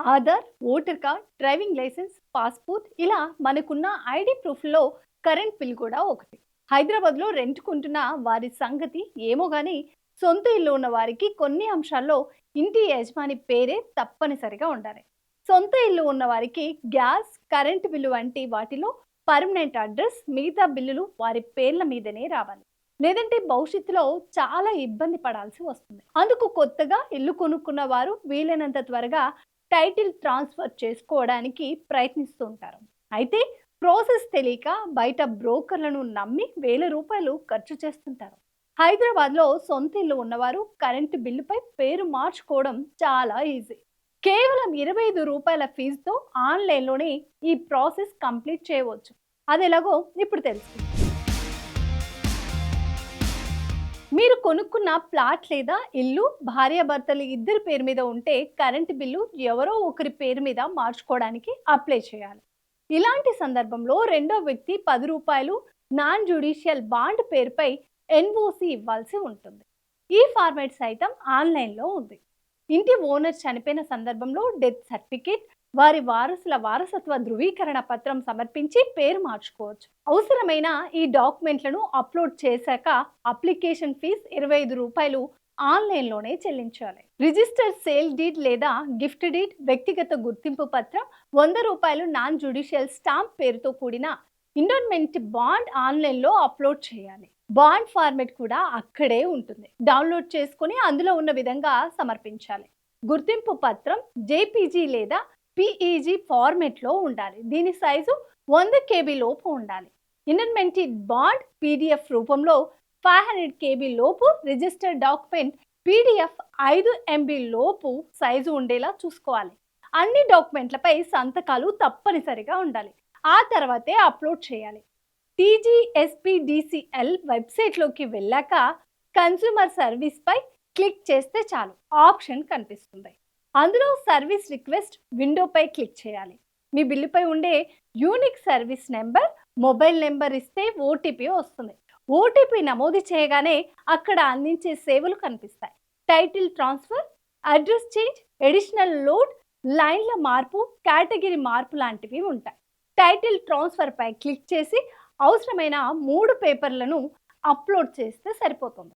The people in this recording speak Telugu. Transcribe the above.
Aadhaar, voter card, driving licence, passport ఇలా మనకున్న ఐడీ ప్రూఫ్‌లో కరెంట్ బిల్ కూడా ఒకటి. హైదరాబాద్‌లో రెంట్‌కుంటున్న వారి సంగతి ఏమో గానీ, సొంత ఇల్లు ఉన్న వారికి కొన్ని అంశాల్లో ఇంటి యజమాని పేరే తప్పనిసరిగా ఉండాలి. సొంత ఇల్లు ఉన్న వారికి గ్యాస్, కరెంట్ బిల్లు వంటి వాటిలో పర్మనెంట్ అడ్రస్, మిగతా బిల్లులు వారి పేర్ల మీదనే రావాలి. లేదంటే భవిష్యత్తులో చాలా ఇబ్బంది పడాల్సి వస్తుంది. అందుకు కొత్తగా ఇల్లు కొనుక్కున్న వారు వీలైనంత త్వరగా టైటిల్ ట్రాన్స్ఫర్ చేసుకోవడానికి ప్రయత్నిస్తూ ఉంటారు. అయితే ప్రాసెస్ తెలియక బయట బ్రోకర్లను నమ్మి వేల రూపాయలు ఖర్చు చేస్తుంటారు. హైదరాబాద్లో సొంత ఇల్లు ఉన్నవారు కరెంటు బిల్లుపై పేరు మార్చుకోవడం చాలా ఈజీ. కేవలం రూ. 25 ఫీజుతో ఆన్లైన్లోనే ఈ ప్రాసెస్ కంప్లీట్ చేయవచ్చు. అది ఎలాగో ఇప్పుడు తెలుసుకుందాం. మీరు కొనుక్కున్న ప్లాట్ లేదా ఇల్లు భార్యాభర్తలు ఇద్దరి పేరు మీద ఉంటే కరెంటు బిల్లు ఎవరో ఒకరి పేరు మీద మార్చుకోవడానికి అప్లై చేయాలి. ఇలాంటి సందర్భంలో రెండో వ్యక్తి రూ. 10 నాన్ జ్యుడిషియల్ బాండ్ పేరుపై ఎన్ఓసి ఇవ్వాల్సి ఉంటుంది. ఈ ఫార్మాట్ సైతం ఆన్లైన్లో ఉంది. ఇంటి ఓనర్ చనిపోయిన సందర్భంలో డెత్ సర్టిఫికేట్, వారి వారసుల వారసత్వ ధృవీకరణ పత్రం సమర్పించి పేరు మార్చుకోవచ్చు. అవసరమైన ఈ డాక్యుమెంట్లను అప్లోడ్ చేశాక అప్లికేషన్ ఫీజు రూ. 25 ఆన్లైన్లోనే చెల్లించాలి. రిజిస్టర్ సేల్ డీడ్ లేదా గిఫ్ట్ డీడ్, వ్యక్తిగత గుర్తింపు పత్రం, రూ. 100 నాన్ జ్యుడిషియల్ స్టాంప్ పేరుతో కూడిన ఇండోర్మెంట్ బాండ్ ఆన్లైన్లో అప్లోడ్ చేయాలి. బాండ్ ఫార్మెట్ కూడా అక్కడే ఉంటుంది. డౌన్లోడ్ చేసుకుని అందులో ఉన్న విధంగా సమర్పించాలి. గుర్తింపు పత్రం జేపీజీ లేదా పీఈజీ ఫార్మెట్లో ఉండాలి. దీని సైజు 100 KB లోపు ఉండాలి. ఇండోర్మెంట్ బాండ్ పీడిఎఫ్ రూపంలో 500 KB లోపు, రిజిస్టర్డ్ డాక్యుమెంట్ పీడిఎఫ్ 5 MB లోపు సైజు ఉండేలా చూసుకోవాలి. అన్ని డాక్యుమెంట్లపై సంతకాలు తప్పనిసరిగా ఉండాలి. ఆ తర్వాతే అప్లోడ్ చేయాలి. TGSPDCL వెబ్సైట్లోకి వెళ్ళాక కన్స్యూమర్ సర్వీస్పై క్లిక్ చేస్తే చాలు, ఆప్షన్ కనిపిస్తుంది. అందులో సర్వీస్ రిక్వెస్ట్ విండోపై క్లిక్ చేయాలి. మీ బిల్లుపై ఉండే unique service number, mobile number ఇస్తే ఓటీపీ వస్తుంది. ఓటీపీ నమోదు చేయగానే అక్కడ అందించే సేవలు కనిపిస్తాయి. Title transfer, address change, additional load, లైన్ల మార్పు, కేటగిరీ మార్పు లాంటివి ఉంటాయి. టైటిల్ ట్రాన్స్ఫర్ పై క్లిక్ చేసి అవసరమైన 3 పేపర్లను అప్లోడ్ చేస్తే సరిపోతుంది.